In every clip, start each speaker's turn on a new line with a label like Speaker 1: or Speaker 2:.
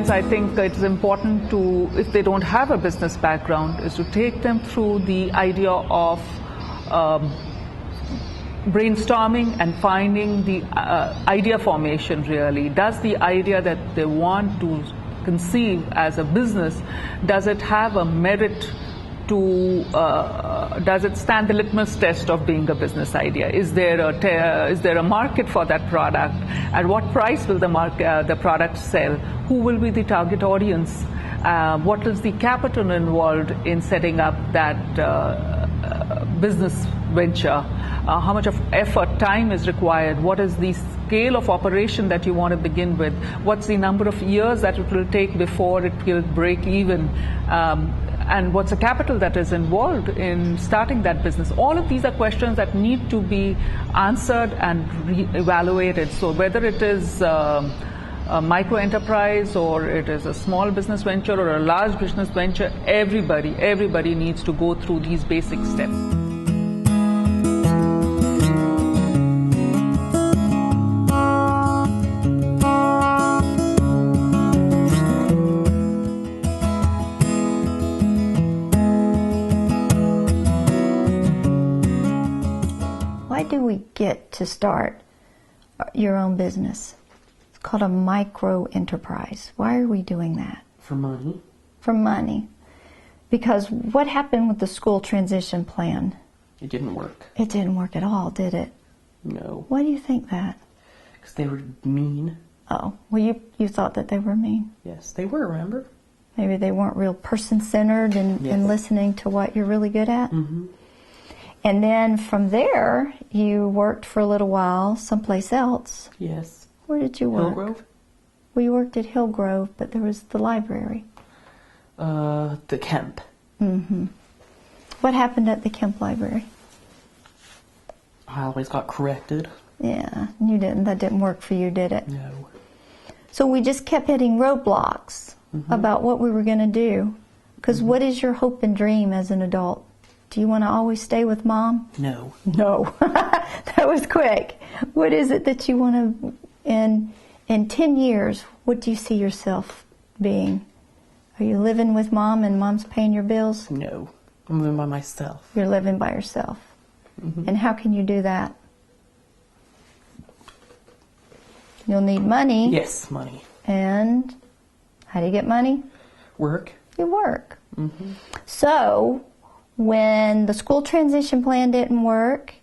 Speaker 1: parents, I think it's important to, if they don't have a business background, is to take them through the idea of brainstorming and finding the idea formation really. Does the idea that they want to conceive as a business, does it have a merit to, does it stand the litmus test of being a business idea? Is there a market for that product? At what price will the product sell? Who will be the target audience? What is the capital involved in setting up that business venture? How much of effort, time is required? What is the scale of operation that you want to begin with? What's the number of years that it will take before it will break even? And what's the capital that is involved in starting that business? All of these are questions that need to be answered and evaluated. So whether it is a micro enterprise or it is a small business venture or a large business venture, everybody needs to go through these basic steps.
Speaker 2: Why do we get to start your own business? It's called a micro enterprise. Why are we doing that?
Speaker 3: For money.
Speaker 2: For money. Because what happened with the school transition plan?
Speaker 3: It didn't work.
Speaker 2: It didn't work at all, did it?
Speaker 3: No.
Speaker 2: Why do you think that?
Speaker 3: Because they were mean.
Speaker 2: Oh, well, you thought that they were mean.
Speaker 3: Yes, they were, remember?
Speaker 2: Maybe they weren't real person-centered and listening to what you're really good at.
Speaker 3: Mm-hmm.
Speaker 2: And then from there, you worked for a little while someplace else.
Speaker 3: Yes.
Speaker 2: Where did you work?
Speaker 3: Hillgrove?
Speaker 2: Well, you worked at Hillgrove, but there was the library.
Speaker 3: The Kemp.
Speaker 2: Mm-hmm. What happened at the Kemp Library?
Speaker 3: I always got corrected.
Speaker 2: Yeah, you didn't. That didn't work for you, did it?
Speaker 3: No.
Speaker 2: So we just kept hitting roadblocks about what we were going to do. Because what is your hope and dream as an adult? Do you want to always stay with mom?
Speaker 3: No.
Speaker 2: No. That was quick. What is it that you want to, in 10 years, what do you see yourself being? Are you living with mom and mom's paying your bills?
Speaker 3: No. I'm living by myself.
Speaker 2: You're living by yourself. And how can you do that? You'll need money.
Speaker 3: Yes, money.
Speaker 2: And how do you get money?
Speaker 3: Work.
Speaker 2: You work. So when the school transition plan didn't work,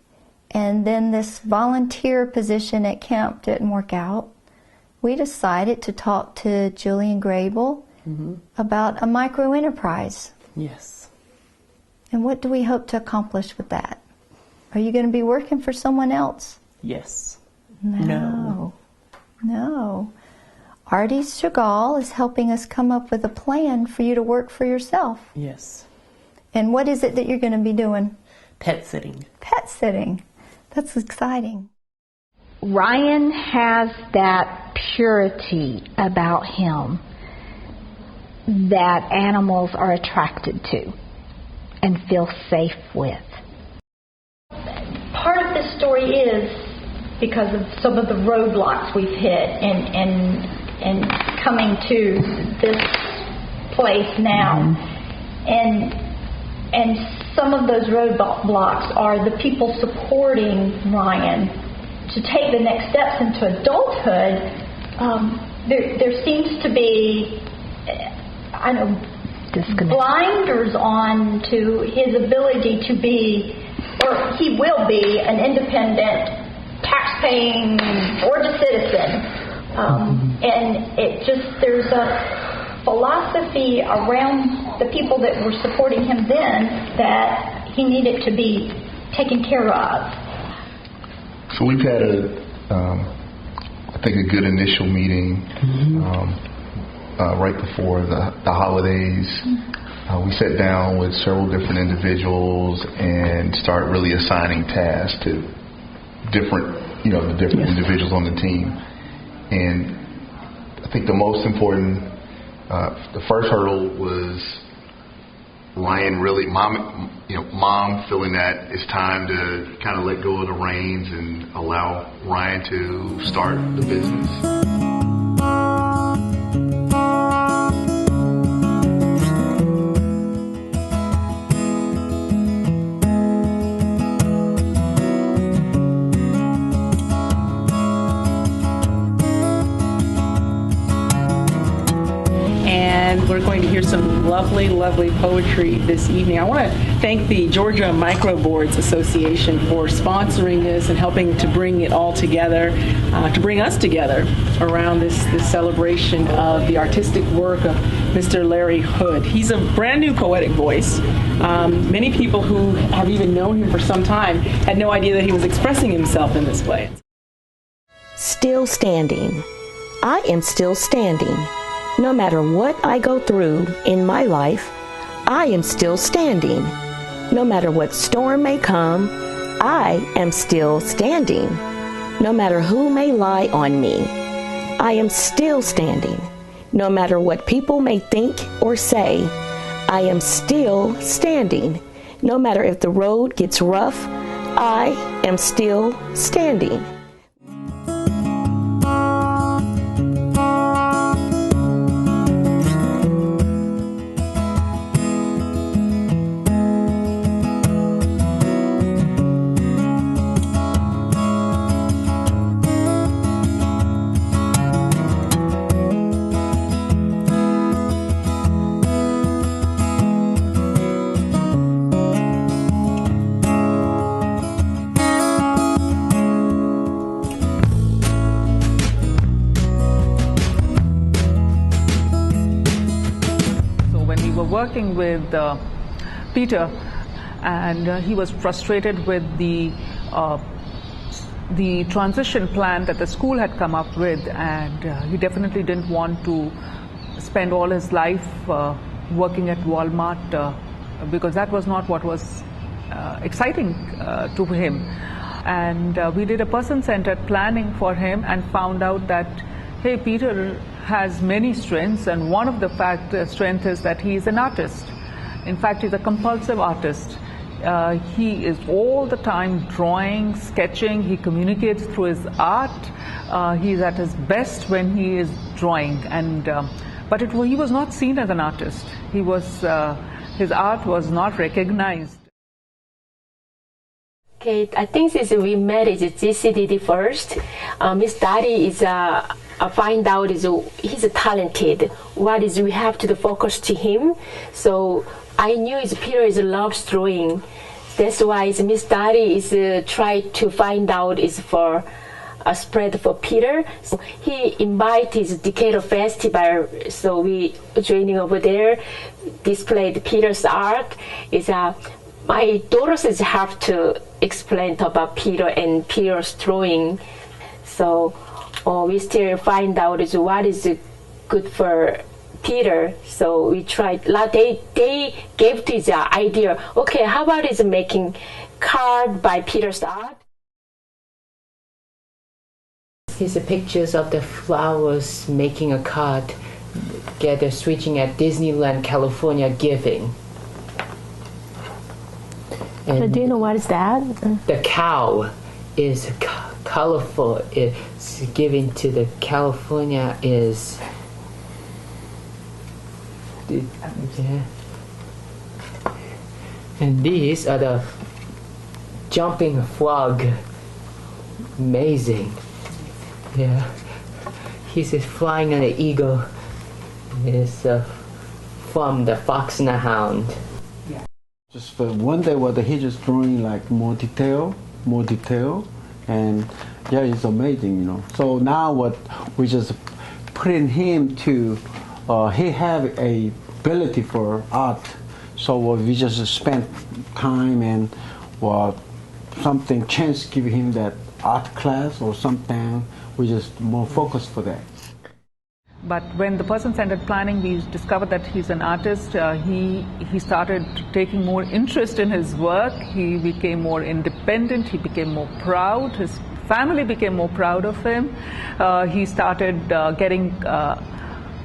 Speaker 2: and then this volunteer position at Kemp didn't work out, we decided to talk to Julian Grable about a micro enterprise.
Speaker 3: Yes.
Speaker 2: And what do we hope to accomplish with that? Are you going to be working for someone else?
Speaker 3: Yes.
Speaker 2: No. Artie Chagall is helping us come up with a plan for you to work for yourself.
Speaker 3: Yes.
Speaker 2: And what is it that you're going to be doing?
Speaker 3: Pet sitting.
Speaker 2: Pet sitting. That's exciting.
Speaker 4: Ryan has that purity about him that animals are attracted to and feel safe with.
Speaker 5: Part of this story is because of some of the roadblocks we've hit and coming to this place now. And some of those roadblocks are the people supporting Ryan to take the next steps into adulthood. There seems to be, blinders on to his ability to be, or he will be, an independent, tax-paying Georgia citizen. And it just, there's a philosophy around the people that were supporting him then that he needed to be taken care of.
Speaker 6: So we've had I think a good initial meeting right before the holidays. We sat down with several different individuals and started really assigning tasks to different individuals on the team. And I think the most important, the first hurdle was Ryan mom feeling that it's time to kind of let go of the reins and allow Ryan to start the business.
Speaker 3: lovely, lovely poetry this evening. I want to thank the Georgia Microboards Association for sponsoring this and helping to bring it all together, to bring us together around this celebration of the artistic work of Mr. Larry Hood. He's a brand new poetic voice. Many people who have even known him for some time had no idea that he was expressing himself in this way.
Speaker 7: Still standing. I am still standing. No matter what I go through in my life, I am still standing. No matter what storm may come, I am still standing. No matter who may lie on me, I am still standing. No matter what people may think or say, I am still standing. No matter if the road gets rough, I am still standing.
Speaker 1: Working with Peter, and he was frustrated with the transition plan that the school had come up with, and he definitely didn't want to spend all his life working at Walmart because that was not what was exciting to him. And we did a person-centered planning for him and found out that, hey, Peter has many strengths, and one of the strengths is that he is an artist. In fact, he's a compulsive artist. He is all the time drawing, sketching. He communicates through his art. He's at his best when he is drawing, and but he was not seen as an artist. His art was not recognized.
Speaker 8: Okay, I think since we met is GCDD first. Miss Dottie is find out is he's talented. What is we have to focus to him. So I knew Peter loves drawing. That's why Miss Dottie is try to find out is for a spread for Peter. So he invited Decatur Festival. So we joining over there, displayed Peter's art. Is my daughters have to explain about Peter and Peter's drawing. So we still find out is what is good for Peter. So we tried. They gave to the idea. Okay, how about is making card by Peter's art?
Speaker 9: Here's pictures of the flowers making a card. Together switching at Disneyland, California, giving.
Speaker 8: And do you know what is that?
Speaker 9: The cow is colorful. It's given to the California is. Yeah. And these are the jumping frog. Amazing. Yeah. He's flying on an eagle. It's from the Fox and the Hound.
Speaker 10: Just for one day, he just drawing like more detail, and yeah, it's amazing, you know. So now what we just putting him to, he have a ability for art. So we just spent time and something chance give him that art class or something. We just more focused for that.
Speaker 1: But when the person-centered planning, we discovered that he's an artist. He started taking more interest in his work. He became more independent. He became more proud. His family became more proud of him. He started getting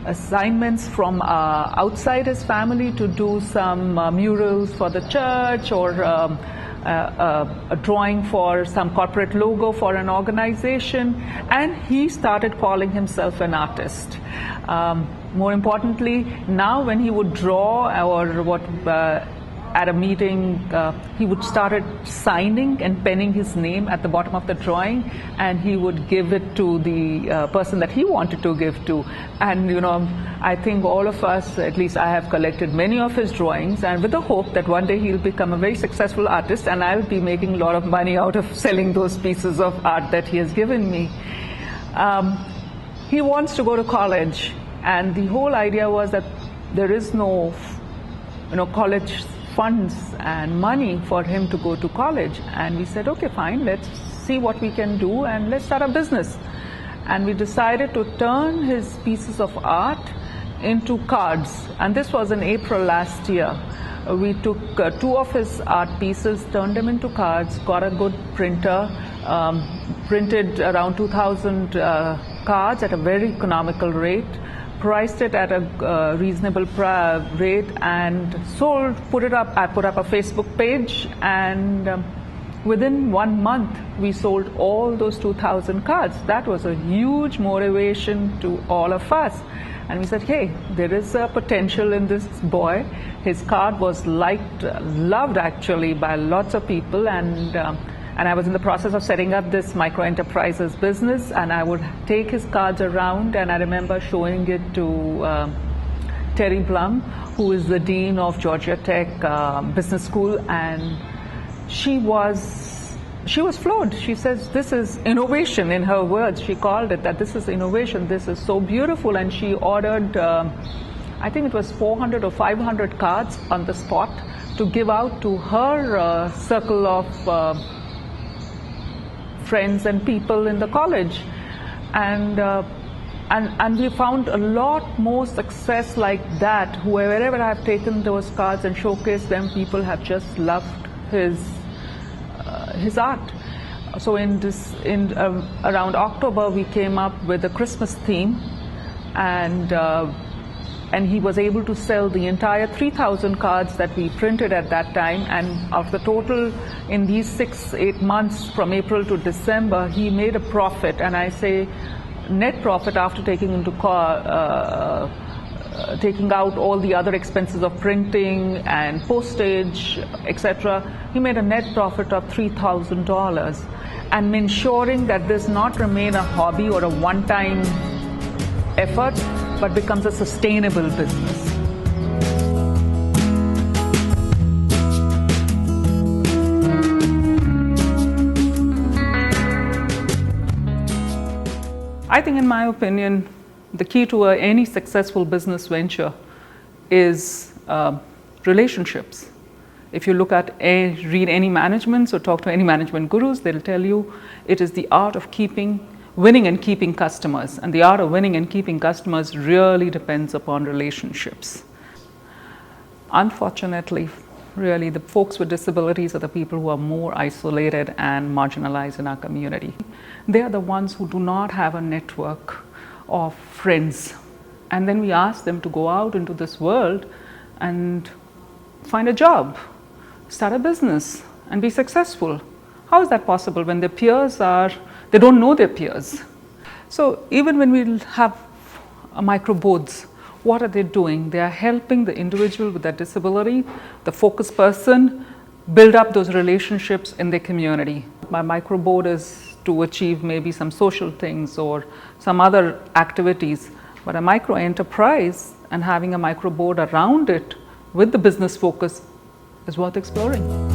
Speaker 1: assignments from outside his family to do some murals for the church or a drawing for some corporate logo for an organization, and he started calling himself an artist. More importantly, now when he would draw or at a meeting, he would started signing and penning his name at the bottom of the drawing, and he would give it to the person that he wanted to give to. And I think all of us, at least I have collected many of his drawings, and with the hope that one day he'll become a very successful artist, and I'll be making a lot of money out of selling those pieces of art that he has given me. He wants to go to college, and the whole idea was that there is no college funds and money for him to go to college. And we said, okay, fine, let's see what we can do and let's start a business. And we decided to turn his pieces of art into cards. And this was in April last year. We took 2 of his art pieces, turned them into cards, got a good printer, printed around 2,000 cards at a very economical rate, priced it at a reasonable rate, and put up a Facebook page, and within 1 month we sold all those 2,000 cards. That was a huge motivation to all of us, and we said, hey, there is a potential in this boy. His card was loved actually by lots of people, and I was in the process of setting up this micro enterprises business, and I would take his cards around, and I remember showing it to Terry Blum, who is the dean of Georgia Tech Business School, and she was floored. She says, this is innovation, in her words. She called it that. This is innovation. This is so beautiful. And she ordered, I think it was 400 or 500 cards on the spot to give out to her circle of friends and people in the college, and we found a lot more success like that. Wherever I've taken those cards and showcased them, people have just loved his art. So around October we came up with a Christmas theme, and he was able to sell the entire 3,000 cards that we printed at that time. And of the total, in these 6-8 months from April to December, he made a profit, and I say net profit after taking out all the other expenses of printing and postage, etc. He made a net profit of $3,000, and ensuring that this not remain a hobby or a one-time effort, but becomes a sustainable business. I think, in my opinion, the key to any successful business venture is relationships. If you read any managements or talk to any management gurus, they'll tell you it is the art of winning and keeping customers. And the art of winning and keeping customers really depends upon relationships. Unfortunately, really, the folks with disabilities are the people who are more isolated and marginalized in our community. They are the ones who do not have a network of friends. And then we ask them to go out into this world and find a job, start a business, and be successful. How is that possible when their peers they don't know their peers? So even when we have micro boards, what are they doing? They are helping the individual with that disability, the focus person, build up those relationships in their community. My micro board is to achieve maybe some social things or some other activities, but a micro enterprise and having a micro board around it with the business focus is worth exploring.